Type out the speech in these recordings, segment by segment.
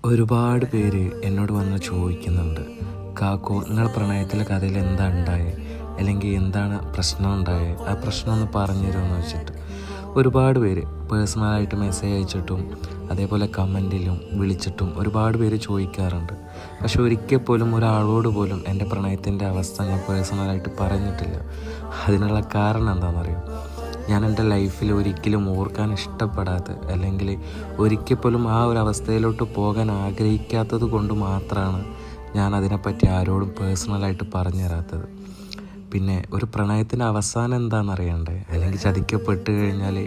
ഒരുപാട് പേര് എന്നോട് വന്ന് ചോദിക്കുന്നുണ്ട്, കാക്കോ നിങ്ങൾ പ്രണയത്തിലെ കഥയിൽ എന്താ ഉണ്ടായത്, അല്ലെങ്കിൽ എന്താണ് പ്രശ്നം ഉണ്ടായത്, ആ പ്രശ്നം ഒന്ന് പറഞ്ഞു തരുമെന്ന് വെച്ചിട്ട് ഒരുപാട് പേര് പേഴ്സണലായിട്ട് മെസ്സേജ് അയച്ചിട്ടും അതേപോലെ കമൻറ്റിലും വിളിച്ചിട്ടും ഒരുപാട് പേര് ചോദിക്കാറുണ്ട്. പക്ഷെ ഒരിക്കൽ പോലും ഒരാളോട് പോലും എൻ്റെ പ്രണയത്തിൻ്റെ അവസ്ഥ ഞാൻ പേഴ്സണലായിട്ട് പറഞ്ഞിട്ടില്ല. അതിനുള്ള കാരണം എന്താണെന്നറിയോ? ഞാൻ എൻ്റെ ലൈഫിൽ ഒരിക്കലും ഓർക്കാൻ ഇഷ്ടപ്പെടാത്ത, അല്ലെങ്കിൽ ഒരിക്കൽ പോലും ആ ഒരു അവസ്ഥയിലോട്ട് പോകാൻ ആഗ്രഹിക്കാത്തത് കൊണ്ട് മാത്രമാണ് ഞാൻ അതിനെപ്പറ്റി ആരോടും പേഴ്സണലായിട്ട് പറഞ്ഞു തരാത്തത്. പിന്നെ ഒരു പ്രണയത്തിൻ്റെ അവസാനം എന്താണെന്ന് അറിയണ്ടേ, അല്ലെങ്കിൽ ചതിക്കപ്പെട്ട് കഴിഞ്ഞാൽ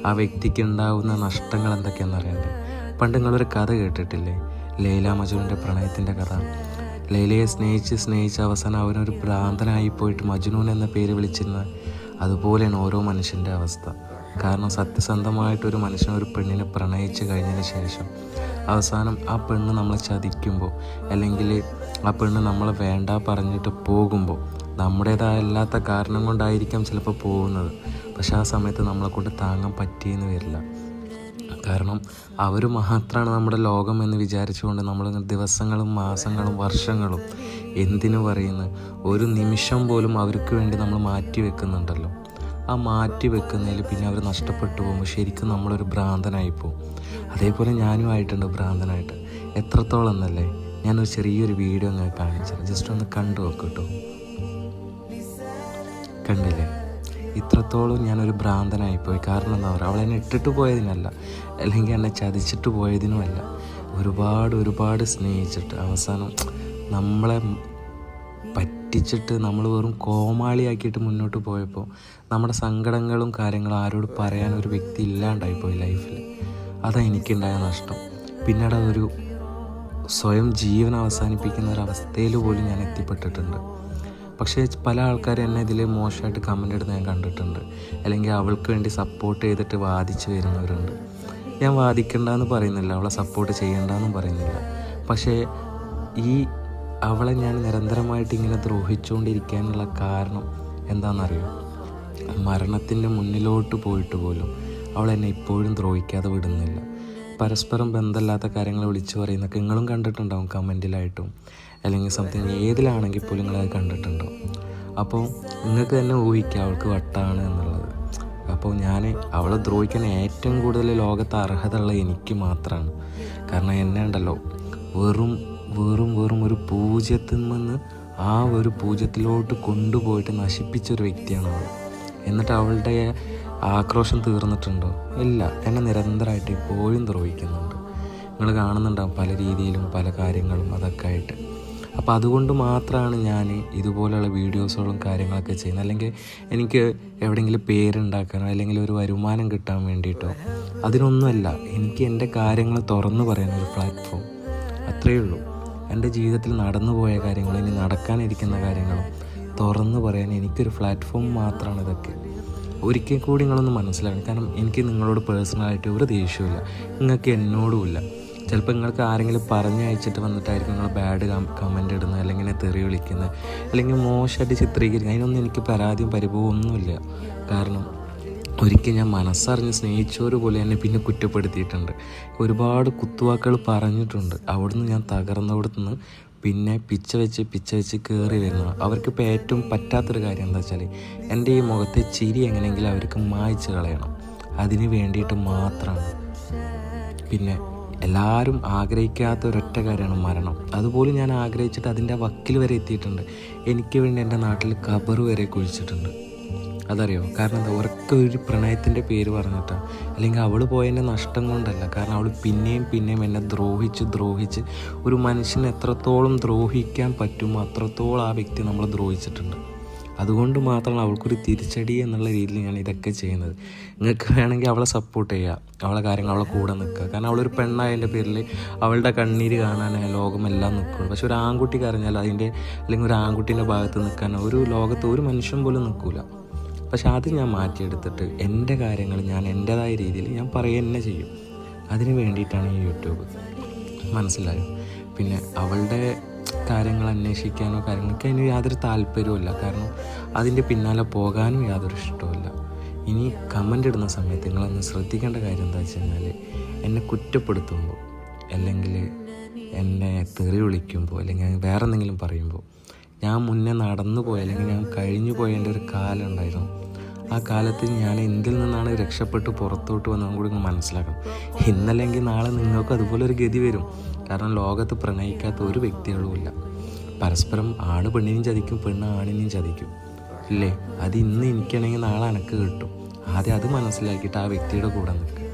ആ വ്യക്തിക്ക് ഉണ്ടാകുന്ന നഷ്ടങ്ങൾ എന്തൊക്കെയാണെന്ന് അറിയണ്ടേ. പണ്ട് നിങ്ങളൊരു കഥ കേട്ടിട്ടില്ലേ, ലൈല മജ്നുവിൻ്റെ പ്രണയത്തിൻ്റെ കഥ. ലൈലയെ സ്നേഹിച്ച് അവസാനം അവനൊരു ഭ്രാന്തനായി പോയിട്ട് മജ്നൂൻ എന്ന പേര് വിളിച്ചിരുന്ന അതുപോലെയാണ് ഓരോ മനുഷ്യൻ്റെ അവസ്ഥ. കാരണം സത്യസന്ധമായിട്ടൊരു മനുഷ്യൻ ഒരു പെണ്ണിനെ പ്രണയിച്ച് കഴിഞ്ഞതിന് ശേഷം അവസാനം ആ പെണ്ണ് നമ്മളെ ചതിക്കുമ്പോൾ, അല്ലെങ്കിൽ ആ പെണ്ണ് നമ്മളെ വേണ്ട പറഞ്ഞിട്ട് പോകുമ്പോൾ നമ്മുടേതായല്ലാത്ത കാരണം കൊണ്ടായിരിക്കാം ചിലപ്പോൾ പോകുന്നത്. പക്ഷെ ആ സമയത്ത് നമ്മളെ കൊണ്ട് താങ്ങാൻ പറ്റിയെന്ന് വരില്ല. കാരണം അവർ മാത്രമാണ് നമ്മുടെ ലോകം എന്ന് വിചാരിച്ചുകൊണ്ട് നമ്മൾ ദിവസങ്ങളും മാസങ്ങളും വർഷങ്ങളും എന്തിനു പറയുന്നു, ഒരു നിമിഷം പോലും അവർക്ക് വേണ്ടി നമ്മൾ മാറ്റി വെക്കുന്നുണ്ടല്ലോ. ആ മാറ്റി വെക്കുന്നതിൽ പിന്നെ അവർ നഷ്ടപ്പെട്ടു പോകുമ്പോൾ ശരിക്കും നമ്മളൊരു ഭ്രാന്തനായിപ്പോവും. അതേപോലെ ഞാനും ആയിട്ടുണ്ട് ഭ്രാന്തനായിട്ട്. എത്രത്തോളം എന്നല്ലേ, ഞാനൊരു ചെറിയൊരു വീഡിയോ അങ്ങനെ കാണിച്ചത്, ജസ്റ്റ് ഒന്ന് കണ്ടു നോക്കട്ടോ. കണ്ടില്ലേ, ഇത്രത്തോളം ഞാനൊരു ഭ്രാന്തനായിപ്പോയി. കാരണം എന്താ പറയുക, അവളെന്നെ ഇട്ടിട്ട് പോയതിനല്ല, അല്ലെങ്കിൽ എന്നെ ചതിച്ചിട്ട് പോയതിനുമല്ല. ഒരുപാട് സ്നേഹിച്ചിട്ട് അവസാനം നമ്മളെ പറ്റിച്ചിട്ട് നമ്മൾ വെറും കോമാളിയാക്കിയിട്ട് മുന്നോട്ട് പോയപ്പോൾ നമ്മുടെ സങ്കടങ്ങളും കാര്യങ്ങളും ആരോട് പറയാനൊരു വ്യക്തി ഇല്ലാണ്ടായിപ്പോയി ലൈഫിൽ. അതാണ് എനിക്കുണ്ടായ നഷ്ടം. പിന്നീട് അതൊരു സ്വയം ജീവൻ അവസാനിപ്പിക്കുന്ന ഒരവസ്ഥയിൽ പോലും ഞാൻ എത്തിപ്പെട്ടിട്ടുണ്ട്. പക്ഷേ പല ആൾക്കാർ എന്നെ ഇതിൽ മോശമായിട്ട് കമൻ്റ് ഇടുന്ന ഞാൻ കണ്ടിട്ടുണ്ട്, അല്ലെങ്കിൽ അവൾക്ക് വേണ്ടി സപ്പോർട്ട് ചെയ്തിട്ട് വാദിച്ച് വരുന്നവരുണ്ട്. ഞാൻ വാദിക്കണ്ടെന്ന് പറയുന്നില്ല, അവളെ സപ്പോർട്ട് ചെയ്യണ്ടെന്നും പറയുന്നില്ല. പക്ഷേ ഈ അവളെ ഞാൻ നിരന്തരമായിട്ട് ഇങ്ങനെ ദ്രോഹിച്ചുകൊണ്ടിരിക്കാനുള്ള കാരണം എന്താണെന്നറിയോ? മരണത്തിൻ്റെ മുന്നിലോട്ട് പോയിട്ട് പോലും അവളെന്നെ ഇപ്പോഴും ദ്രോഹിക്കാതെ വിടുന്നില്ല. പരസ്പരം ബന്ധമില്ലാത്ത കാര്യങ്ങൾ വിളിച്ചു പറയുന്നൊക്കെ നിങ്ങളും കണ്ടിട്ടുണ്ടാവും, കമൻറ്റിലായിട്ടും അല്ലെങ്കിൽ സംതിങ് ഏതിലാണെങ്കിൽ പോലും നിങ്ങളത് കണ്ടിട്ടുണ്ടാവും. അപ്പോൾ നിങ്ങൾക്ക് തന്നെ ഊഹിക്കുക അവൾക്ക് വട്ടാണ് എന്നുള്ളത്. അപ്പോൾ ഞാൻ അവളെ ദ്രോഹിക്കാൻ ഏറ്റവും കൂടുതൽ ലോകത്ത് അർഹത ഉള്ള എനിക്ക് മാത്രമാണ്. കാരണം എന്നെ ഉണ്ടല്ലോ വെറും ഒരു പൂജ്യത്തിൽ നിന്ന് ആ ഒരു പൂജ്യത്തിലോട്ട് കൊണ്ടുപോയിട്ട് നശിപ്പിച്ചൊരു വ്യക്തിയാണ് അവൾ. എന്നിട്ട് അവളുടെ ആക്രോശം തീർന്നിട്ടുണ്ടോ? ഇല്ല, എന്നെ നിരന്തരമായിട്ട് ഇപ്പോഴും ദ്രോഹിക്കുന്നുണ്ട്. നിങ്ങൾ കാണുന്നുണ്ടാവും പല രീതിയിലും പല കാര്യങ്ങളും അതൊക്കെ ആയിട്ട്. അപ്പോൾ അതുകൊണ്ട് മാത്രമാണ് ഞാൻ ഇതുപോലെയുള്ള വീഡിയോസുകളും കാര്യങ്ങളൊക്കെ ചെയ്യുന്നത്. അല്ലെങ്കിൽ എനിക്ക് എവിടെയെങ്കിലും പേരുണ്ടാക്കാനോ അല്ലെങ്കിൽ ഒരു വരുമാനം കിട്ടാൻ വേണ്ടിയിട്ടോ അതിനൊന്നുമല്ല. എനിക്ക് എൻ്റെ കാര്യങ്ങൾ തുറന്നു പറയാനൊരു പ്ലാറ്റ്ഫോം, അത്രയേ ഉള്ളൂ. എൻ്റെ ജീവിതത്തിൽ നടന്നു പോയ കാര്യങ്ങളും ഇനി നടക്കാനിരിക്കുന്ന കാര്യങ്ങളും തുറന്നു പറയാൻ എനിക്കൊരു പ്ലാറ്റ്ഫോം മാത്രമാണ് ഇതൊക്കെ. ഒരിക്കൽ കൂടി നിങ്ങളൊന്ന് മനസ്സിലാക്കണം. കാരണം എനിക്ക് നിങ്ങളോട് പേഴ്സണലായിട്ട് ഒരു ദേഷ്യമില്ല, നിങ്ങൾക്ക് എന്നോടുമില്ല. ചിലപ്പോൾ നിങ്ങൾക്ക് ആരെങ്കിലും പറഞ്ഞയച്ചിട്ട് വന്നിട്ടായിരിക്കും നിങ്ങൾ ബാഡ് കമൻ്റ് ഇടുന്നത്, അല്ലെങ്കിൽ എന്നെ തെറി വിളിക്കുന്നത്, അല്ലെങ്കിൽ മോശമായിട്ട് ചിത്രീകരിക്കുന്നത്. അതിനൊന്നും എനിക്ക് പരാതിയും പരിഭവവും ഒന്നുമില്ല. കാരണം ഒരിക്കൽ ഞാൻ മനസ്സറിഞ്ഞ് സ്നേഹിച്ചവർ പോലെ എന്നെ പിന്നെ കുറ്റപ്പെടുത്തിയിട്ടുണ്ട്, ഒരുപാട് കുത്തുവാക്കുകൾ പറഞ്ഞിട്ടുണ്ട്. അവിടുന്ന് ഞാൻ തകർന്നവിടുന്ന് പിന്നെ പിച്ച വെച്ച് കയറി വരുന്നു. അവർക്കിപ്പോൾ ഏറ്റവും പറ്റാത്തൊരു കാര്യം എന്താ വെച്ചാൽ എൻ്റെ ഈ മുഖത്തെ ചിരി എങ്ങനെയെങ്കിലും അവർക്ക് മായ്ച്ച് കളയണം. അതിന് വേണ്ടിയിട്ട് മാത്രമാണ്. പിന്നെ എല്ലാവരും ആഗ്രഹിക്കാത്ത ഒരൊറ്റ കാര്യമാണ് മരണം. അതുപോലും ഞാൻ ആഗ്രഹിച്ചിട്ട് അതിൻ്റെ വക്കിൽ വരെ എത്തിയിട്ടുണ്ട്. എനിക്ക് വേണ്ടി എൻ്റെ നാട്ടിൽ ഖബർ വരെ കുഴിച്ചിട്ടുണ്ട്. അതറിയോ? കാരണം എന്താ, ഉറക്കെ ഒരു പ്രണയത്തിൻ്റെ പേര് പറഞ്ഞിട്ടാണ്. അല്ലെങ്കിൽ അവൾ പോയതിൻ്റെ നഷ്ടം കൊണ്ടല്ല. കാരണം അവൾ പിന്നെയും എന്നെ ദ്രോഹിച്ച് ഒരു മനുഷ്യനെ എത്രത്തോളം ദ്രോഹിക്കാൻ പറ്റുമോ അത്രത്തോളം ആ വ്യക്തി നമ്മളെ ദ്രോഹിച്ചിട്ടുണ്ട്. അതുകൊണ്ട് മാത്രമാണ് അവൾക്കൊരു തിരിച്ചടി എന്നുള്ള രീതിയിൽ ഞാൻ ഇതൊക്കെ ചെയ്യുന്നത്. നിങ്ങൾക്ക് വേണമെങ്കിൽ അവളെ സപ്പോർട്ട് ചെയ്യുക, അവളെ കാര്യങ്ങൾ അവളെ കൂടെ നിൽക്കുക. കാരണം അവളൊരു പെണ്ണായതിൻ്റെ പേരിൽ അവളുടെ കണ്ണീര് കാണാൻ ലോകമെല്ലാം നിൽക്കുള്ളൂ. പക്ഷെ ഒരു ആൺകുട്ടി കരഞ്ഞാൽ അതിൻ്റെ, അല്ലെങ്കിൽ ഒരു ആൺകുട്ടീൻ്റെ ഭാഗത്ത് നിൽക്കാൻ ഒരു ലോകത്ത് ഒരു മനുഷ്യൻ പോലും നിൽക്കില്ല. പക്ഷെ അത് ഞാൻ മാറ്റിയെടുത്തിട്ട് എൻ്റെ കാര്യങ്ങൾ ഞാൻ എൻ്റേതായ രീതിയിൽ ഞാൻ പറയുക തന്നെ ചെയ്യും. അതിന് വേണ്ടിയിട്ടാണ് ഈ യൂട്യൂബ്, മനസ്സിലായോ? പിന്നെ അവളുടെ കാര്യങ്ങൾ അന്വേഷിക്കാനോ കാര്യങ്ങൾക്ക് അതിന് യാതൊരു താല്പര്യവുമില്ല. കാരണം അതിൻ്റെ പിന്നാലെ പോകാനും യാതൊരു ഇഷ്ടവുമില്ല. ഇനി കമൻ്റ് ഇടുന്ന സമയത്ത് നിങ്ങളൊന്ന് ശ്രദ്ധിക്കേണ്ട കാര്യം എന്താ വെച്ച് കഴിഞ്ഞാൽ, എന്നെ കുറ്റപ്പെടുത്തുമ്പോൾ അല്ലെങ്കിൽ തെറി വിളിക്കുമ്പോൾ അല്ലെങ്കിൽ വേറെ എന്തെങ്കിലും പറയുമ്പോൾ ഞാൻ മുന്നേ നടന്നു പോയ അല്ലെങ്കിൽ ഞാൻ കഴിഞ്ഞു പോയതിൻ്റെ ഒരു കാലം ഉണ്ടായിരുന്നു. ആ കാലത്ത് ഞാൻ എന്തിൽ നിന്നാണ് രക്ഷപ്പെട്ട് പുറത്തോട്ട് വന്നതും കൂടി നിങ്ങൾ മനസ്സിലാക്കണം. ഇന്നല്ലെങ്കിൽ നാളെ നിങ്ങൾക്കും അതുപോലെ ഒരു ഗതി വരും. കാരണം ലോകത്ത് പ്രണയിക്കാത്ത ഒരു വ്യക്തികളുമില്ല. പരസ്പരം ആണ് പെണ്ണിനെയും ചതിക്കും, പെണ്ണ് ആണിനെയും ചതിക്കും ഇല്ലേ? അത് ഇന്ന് എനിക്കാണെങ്കിൽ നാളെ എനക്ക് കിട്ടും. ആദ്യം അത് മനസ്സിലാക്കിയിട്ട് ആ വ്യക്തിയുടെ കൂടെ നിൽക്കുക.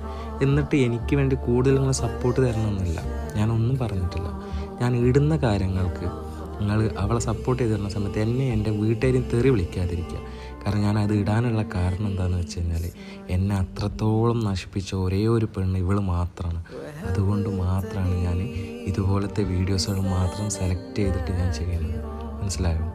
എന്നിട്ട് എനിക്ക് വേണ്ടി കൂടുതൽ നിങ്ങൾ സപ്പോർട്ട് തരണമെന്നില്ല, ഞാനൊന്നും പറഞ്ഞിട്ടില്ല. ഞാൻ ഇടുന്ന കാര്യങ്ങൾക്ക് നിങ്ങൾ അവളെ സപ്പോർട്ട് ചെയ്ത് തരുന്ന സമയത്ത് എന്നെ എൻ്റെ വീട്ടുകാരെയും തെറി വിളിക്കാതിരിക്കുക. കാരണം ഞാൻ അത് ഇടാനുള്ള കാരണം എന്താണെന്ന് വെച്ച് കഴിഞ്ഞാൽ എന്നെ അത്രത്തോളം നശിപ്പിച്ച ഒരേ ഒരു പെണ്ണ് ഇവൾ മാത്രമാണ്. അതുകൊണ്ട് മാത്രമാണ് ഞാൻ ഇതുപോലത്തെ വീഡിയോസുകൾ മാത്രം സെലക്ട് ചെയ്തിട്ട് ഞാൻ ചെയ്യുന്നത്. മനസ്സിലായോ?